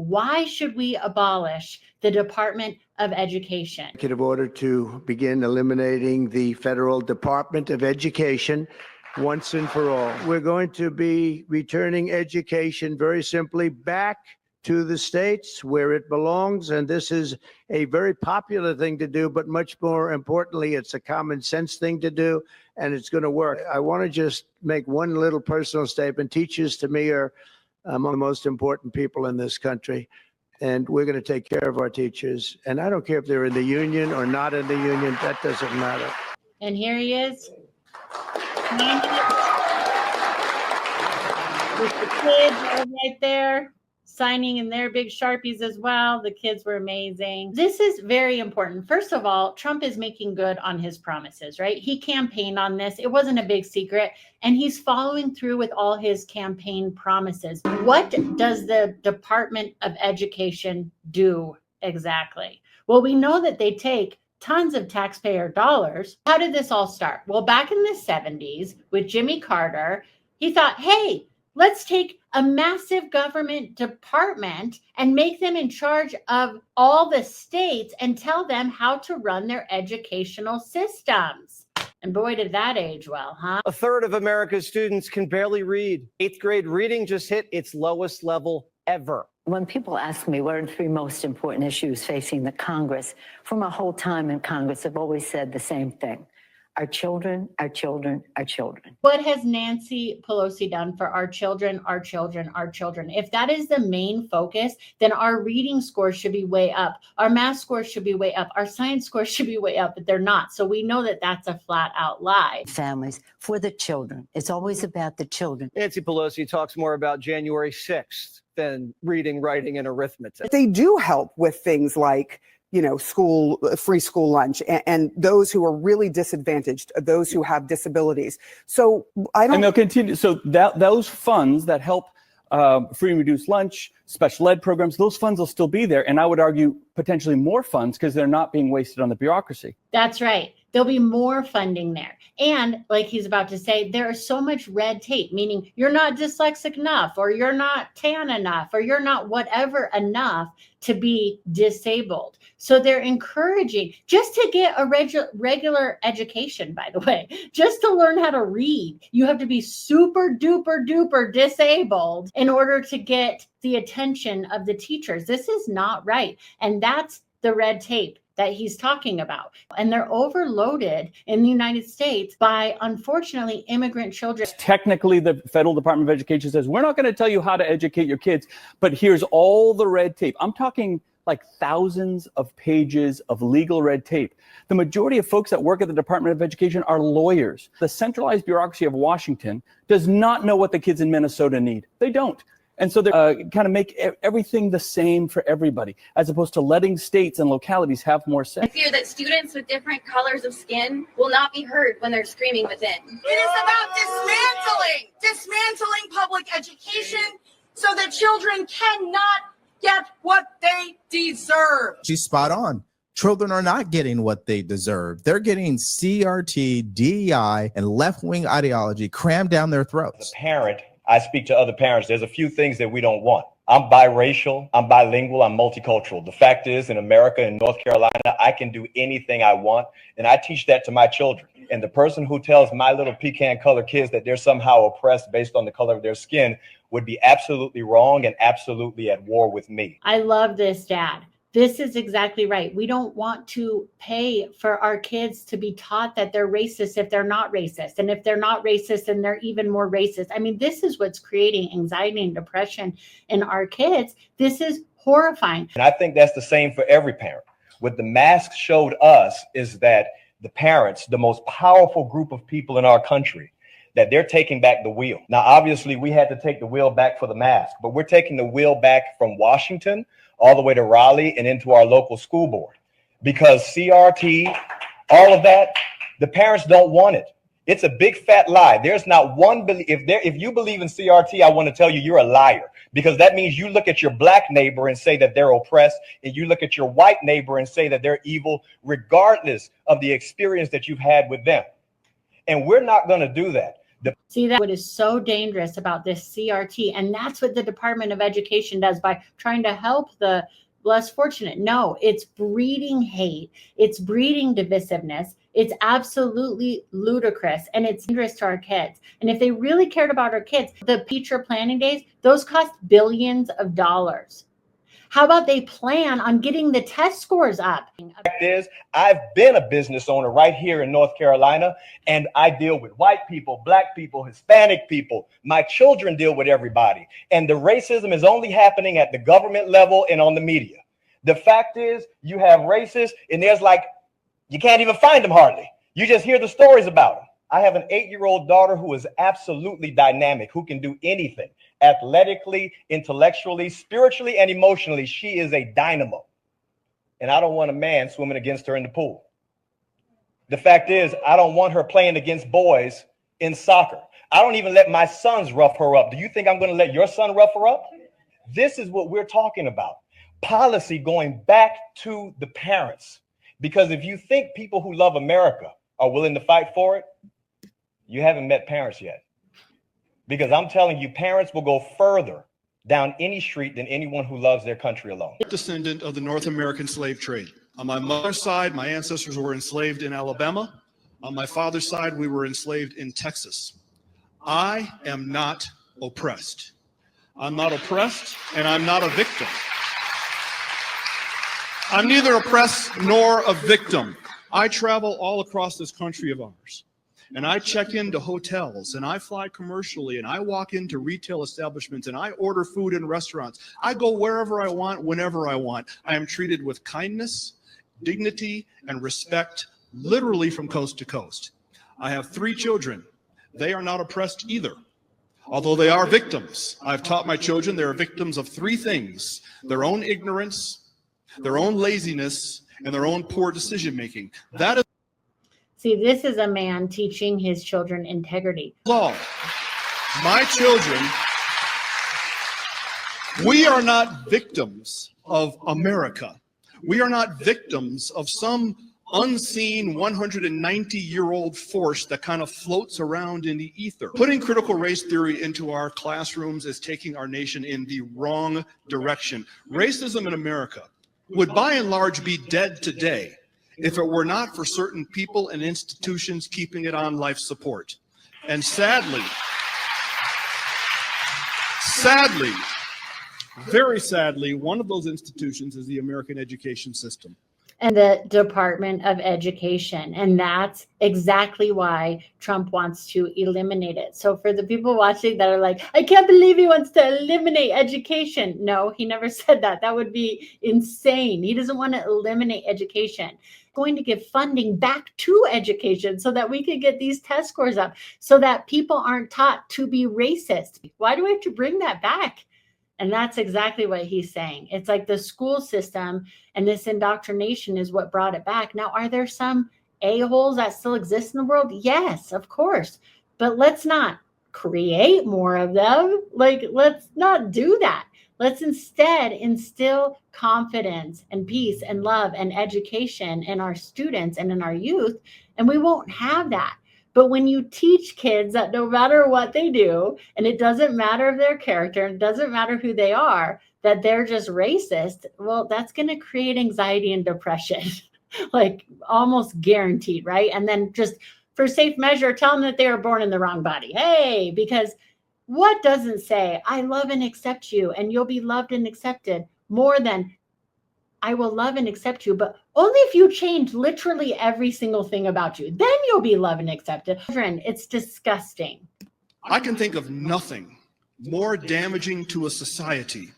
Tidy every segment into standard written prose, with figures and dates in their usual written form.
Why should we abolish the Department of Education? Executive order to begin eliminating the federal Department of Education once and for all. We're going to be returning education very simply back to the states where it belongs. And this is a very popular thing to do, but much more importantly, it's a common sense thing to do, and it's going to work. I want to just make one little personal statement. Teachers to me are among the most important people in this country, and we're going to take care of our teachers. And I don't care if they're in the union or not in the union, that doesn't matter. And here he is. With the kids right there, signing in their big Sharpies as well. The kids were amazing. This is very important. First of all, Trump is making good on his promises, right? He campaigned on this. It wasn't a big secret. And he's following through with all his campaign promises. What does the Department of Education do exactly? Well, we know that they take tons of taxpayer dollars. How did this all start? Well, back in the 70s with Jimmy Carter, he thought, hey, let's take a massive government department and make them in charge of all the states and tell them how to run their educational systems. And boy, did that age well, huh? A third of America's students can barely read. 8th grade reading just hit its lowest level ever. When people ask me what are the 3 most important issues facing the Congress, for my whole time in Congress, I've always said the same thing. Our children, our children, our children. What has Nancy Pelosi done for our children, our children, our children? If that is the main focus, then our reading scores should be way up. Our math scores should be way up. Our science scores should be way up, but they're not. So we know that that's a flat out lie. Families, for the children. It's always about the children. Nancy Pelosi talks more about January 6th than reading, writing, and arithmetic. They do help with things like, free school lunch, and those who are really disadvantaged, those who have disabilities. So and they'll continue. So those funds that help free and reduced lunch, special ed programs, those funds will still be there. And I would argue potentially more funds because they're not being wasted on the bureaucracy. That's right. There'll be more funding there. And like he's about to say, there is so much red tape, meaning you're not dyslexic enough, or you're not tan enough, or you're not whatever enough to be disabled. So they're encouraging just to get a regular education, by the way, just to learn how to read. You have to be super duper duper disabled in order to get the attention of the teachers. This is not right. And that's the red tape that he's talking about. And they're overloaded in the United States by, unfortunately, immigrant children. Technically, the Federal Department of Education says, we're not going to tell you how to educate your kids, but here's all the red tape. I'm talking like thousands of pages of legal red tape. The majority of folks that work at the Department of Education are lawyers. The centralized bureaucracy of Washington does not know what the kids in Minnesota need. They don't. And so they kind of make everything the same for everybody, as opposed to letting states and localities have more say. I fear that students with different colors of skin will not be heard when they're screaming within. It is about dismantling public education so that children cannot get what they deserve. She's spot on. Children are not getting what they deserve. They're getting CRT, DEI, and left-wing ideology crammed down their throats. As a parent, I speak to other parents. There's a few things that we don't want. I'm biracial, I'm bilingual, I'm multicultural. The fact is, in America, in North Carolina, I can do anything I want, and I teach that to my children. And the person who tells my little pecan-colored kids that they're somehow oppressed based on the color of their skin would be absolutely wrong and absolutely at war with me. I love this, Dad. This is exactly right. We don't want to pay for our kids to be taught that they're racist if they're not racist. And if they're not racist, then they're even more racist. I mean, this is what's creating anxiety and depression in our kids. This is horrifying. And I think that's the same for every parent. What the mask showed us is that the parents, the most powerful group of people in our country, that they're taking back the wheel. Now, obviously, we had to take the wheel back for the mask, but we're taking the wheel back from Washington all the way to Raleigh and into our local school board, because CRT, all of that, the parents don't want it. It's a big fat lie. There's not one, if you believe in CRT, I want to tell you, you're a liar, because that means you look at your black neighbor and say that they're oppressed, and you look at your white neighbor and say that they're evil, regardless of the experience that you've had with them. And we're not going to do that. See, that what is so dangerous about this CRT, and that's what the Department of Education does by trying to help the less fortunate. No, it's breeding hate. It's breeding divisiveness. It's absolutely ludicrous, and it's dangerous to our kids. And if they really cared about our kids, the teacher planning days, those cost billions of dollars. How about they plan on getting the test scores up? I've been a business owner right here in North Carolina, and I deal with white people, black people, Hispanic people. My children deal with everybody. And the racism is only happening at the government level and on the media. The fact is, you have racists, and there's like, you can't even find them hardly. You just hear the stories about them. I have an 8-year-old daughter who is absolutely dynamic, who can do anything. Athletically, intellectually, spiritually, and emotionally, she is a dynamo. And I don't want a man swimming against her in the pool. The fact is, I don't want her playing against boys in soccer. I don't even let my sons rough her up. Do you think I'm going to let your son rough her up? This is what we're talking about. Policy going back to the parents. Because if you think people who love America are willing to fight for it, you haven't met parents yet. Because I'm telling you, parents will go further down any street than anyone who loves their country alone. Descendant of the North American slave trade. On my mother's side, my ancestors were enslaved in Alabama. On my father's side, we were enslaved in Texas. I am not oppressed. I'm not oppressed, and I'm not a victim. I'm neither oppressed nor a victim. I travel all across this country of ours. And I check into hotels, and I fly commercially, and I walk into retail establishments, and I order food in restaurants. I go wherever I want, whenever I want. I am treated with kindness, dignity, and respect, literally from coast to coast. I have 3 children. They are not oppressed either, although they are victims. I've taught my children they are victims of 3 things: their own ignorance, their own laziness, and their own poor decision-making. That is See, this is a man teaching his children integrity. law. My children, we are not victims of America. We are not victims of some unseen 190-year-old force that kind of floats around in the ether. Putting critical race theory into our classrooms is taking our nation in the wrong direction. Racism in America would by and large be dead today if it were not for certain people and institutions keeping it on life support. And sadly, very sadly, one of those institutions is the American education system. And the Department of Education. And that's exactly why Trump wants to eliminate it. So for the people watching that are like, I can't believe he wants to eliminate education. No, he never said that. That would be insane. He doesn't want to eliminate education. Going to give funding back to education so that we could get these test scores up, so that people aren't taught to be racist. Why do we have to bring that back? And that's exactly what he's saying. It's like the school system and this indoctrination is what brought it back. Now, are there some a-holes that still exist in the world? Yes, of course. But let's not create more of them. Like, let's not do that. Let's instead instill confidence and peace and love and education in our students and in our youth, and we won't have that. But when you teach kids that no matter what they do, and it doesn't matter of their character, it doesn't matter who they are, that they're just racist, well, that's going to create anxiety and depression, like almost guaranteed, right? And then just for safe measure, tell them that they were born in the wrong body. Hey, because what doesn't say, I love and accept you, and you'll be loved and accepted more than I will love and accept you, but only if you change literally every single thing about you. Then you'll be loved and accepted. It's disgusting. I can think of nothing more damaging to a society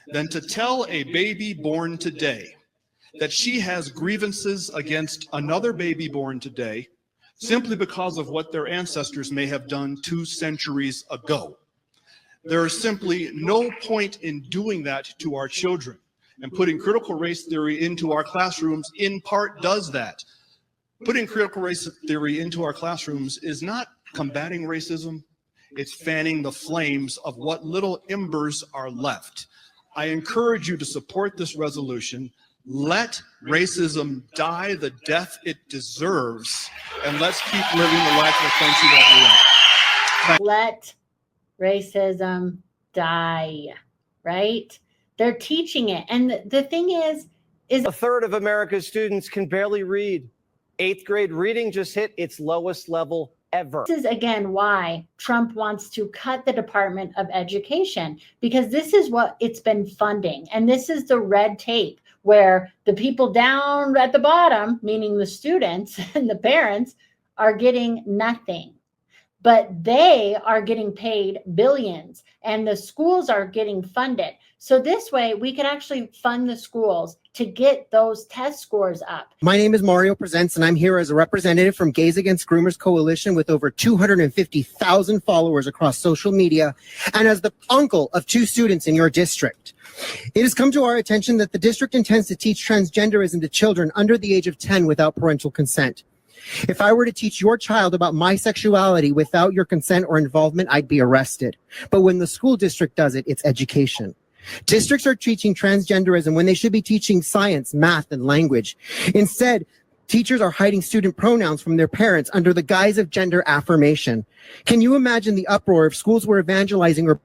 than to tell a baby born today that she has grievances against another baby born today simply because of what their ancestors may have done 2 centuries ago. There is simply no point in doing that to our children. And putting critical race theory into our classrooms in part does that. Putting critical race theory into our classrooms is not combating racism, it's fanning the flames of what little embers are left. I encourage you to support this resolution. Let racism die the death it deserves, and let's keep living the life of the country that we are. Let racism die, right? They're teaching it. And the thing is A third of America's students can barely read. 8th grade reading just hit its lowest level ever. this is again why Trump wants to cut the Department of Education, because this is what it's been funding. And this is the red tape where the people down at the bottom, meaning the students and the parents, are getting nothing. But they are getting paid billions and the schools are getting funded. So this way we could actually fund the schools to get those test scores up. My name is Mario Presents, and I'm here as a representative from Gays Against Groomers Coalition with over 250,000 followers across social media, and as the uncle of 2 students in your district. It has come to our attention that the district intends to teach transgenderism to children under the age of 10 without parental consent. If I were to teach your child about my sexuality without your consent or involvement, I'd be arrested. But when the school district does it, it's education. Districts are teaching transgenderism when they should be teaching science, math, and language. Instead, teachers are hiding student pronouns from their parents under the guise of gender affirmation. Can you imagine the uproar if schools were evangelizing or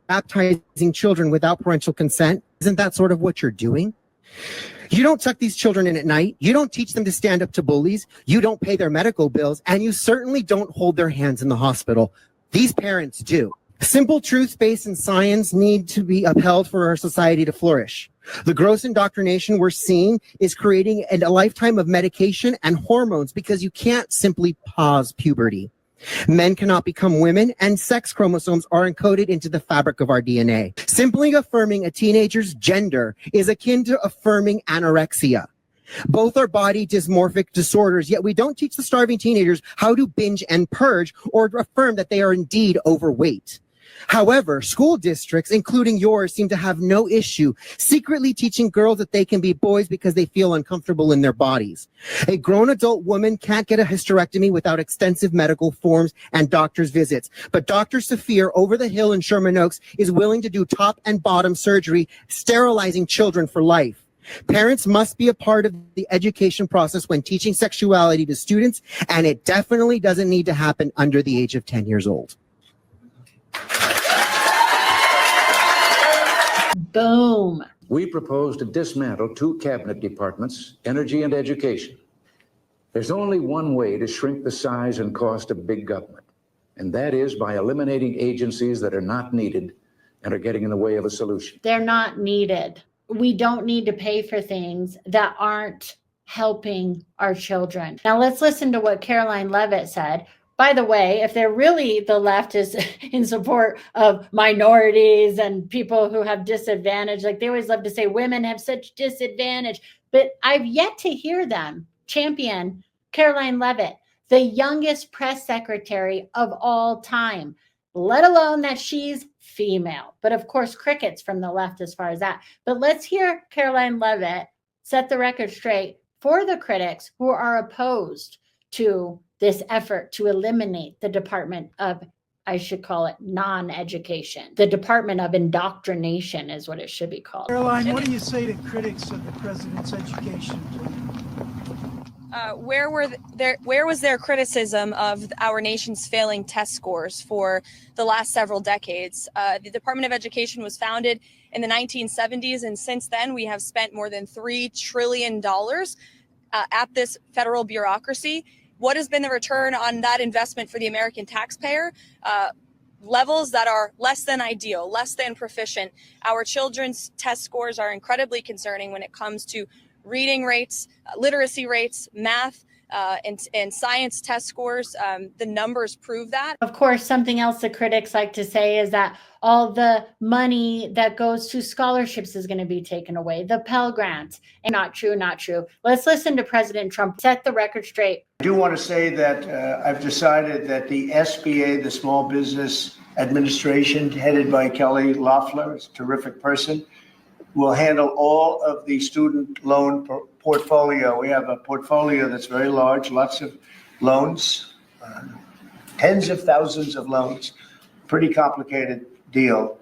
baptizing children without parental consent? Isn't that sort of what you're doing? You don't tuck these children in at night. You don't teach them to stand up to bullies. You don't pay their medical bills. And you certainly don't hold their hands in the hospital. These parents do. Simple truths based in science need to be upheld for our society to flourish. The gross indoctrination we're seeing is creating a lifetime of medication and hormones because you can't simply pause puberty. Men cannot become women, and sex chromosomes are encoded into the fabric of our DNA. Simply affirming a teenager's gender is akin to affirming anorexia. Both are body dysmorphic disorders, yet we don't teach the starving teenagers how to binge and purge or affirm that they are indeed overweight. However, school districts, including yours, seem to have no issue secretly teaching girls that they can be boys because they feel uncomfortable in their bodies. A grown adult woman can't get a hysterectomy without extensive medical forms and doctor's visits. But Dr. Saphir over the hill in Sherman Oaks is willing to do top and bottom surgery, sterilizing children for life. Parents must be a part of the education process when teaching sexuality to students, and it definitely doesn't need to happen under the age of 10 years old. Boom. We propose to dismantle 2 cabinet departments, energy and education. There's only one way to shrink the size and cost of big government, and that is by eliminating agencies that are not needed and are getting in the way of a solution. They're not needed. We don't need to pay for things that aren't helping our children. Now let's listen to what Caroline Leavitt said. By the way, if they're really the left is in support of minorities and people who have disadvantage, like they always love to say women have such disadvantage, but I've yet to hear them champion Caroline Leavitt, the youngest press secretary of all time, let alone that she's female. But of course, crickets from the left as far as that. But let's hear Caroline Leavitt set the record straight for the critics who are opposed to this effort to eliminate the Department of, I should call it non-education. The Department of Indoctrination is what it should be called. Caroline, what do you say to critics of the president's education plan? Where was their criticism of our nation's failing test scores for the last several decades? The Department of Education was founded in the 1970s, and since then we have spent more than $3 trillion at this federal bureaucracy. What has been the return on that investment for the American taxpayer? Levels that are less than ideal, less than proficient. Our children's test scores are incredibly concerning when it comes to reading rates, literacy rates, math, and science test scores. The numbers prove that. Of course, something else the critics like to say is that all the money that goes to scholarships is going to be taken away, the Pell Grant. And not true, not true. Let's listen to President Trump set the record straight. I do want to say that I've decided that the SBA, the Small Business Administration, headed by Kelly Loeffler, is a terrific person, will handle all of the student loan portfolio. We have a portfolio that's very large, lots of loans, tens of thousands of loans, pretty complicated deal.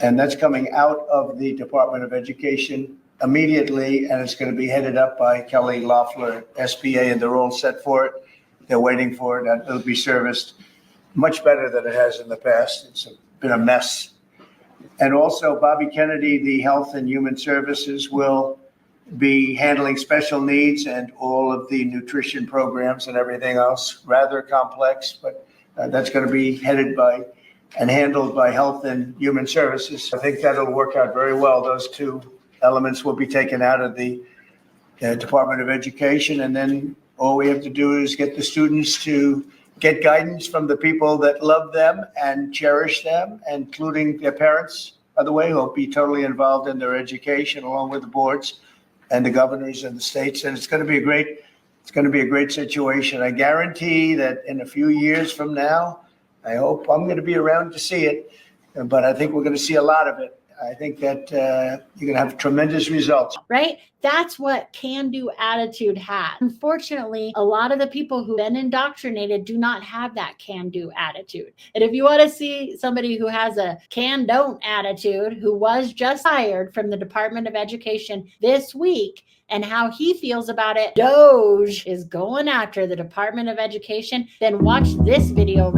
And that's coming out of the Department of Education immediately, and it's going to be headed up by Kelly Loeffler, SBA, and they're all set for it. They're waiting for it, and it'll be serviced much better than it has in the past. It's been a mess. And also, Bobby Kennedy, the Health and Human Services, will be handling special needs and all of the nutrition programs and everything else. Rather complex, but that's going to be headed by and handled by Health and Human Services. I think that'll work out very well. Those two elements will be taken out of the Department of Education, and then all we have to do is get the students to get guidance from the people that love them and cherish them, including their parents, by the way, who will be totally involved in their education along with the boards and the governors and the states. And it's going to be a great situation. I guarantee that in a few years from now, I hope I'm going to be around to see it, but I think we're going to see a lot of it. I think that you're going to have tremendous results. Right? That's what can-do attitude has. Unfortunately, a lot of the people who've been indoctrinated do not have that can-do attitude. And if you want to see somebody who has a can-don't attitude, who was just hired from the Department of Education this week, and how he feels about it, Doge is going after the Department of Education, then watch this video.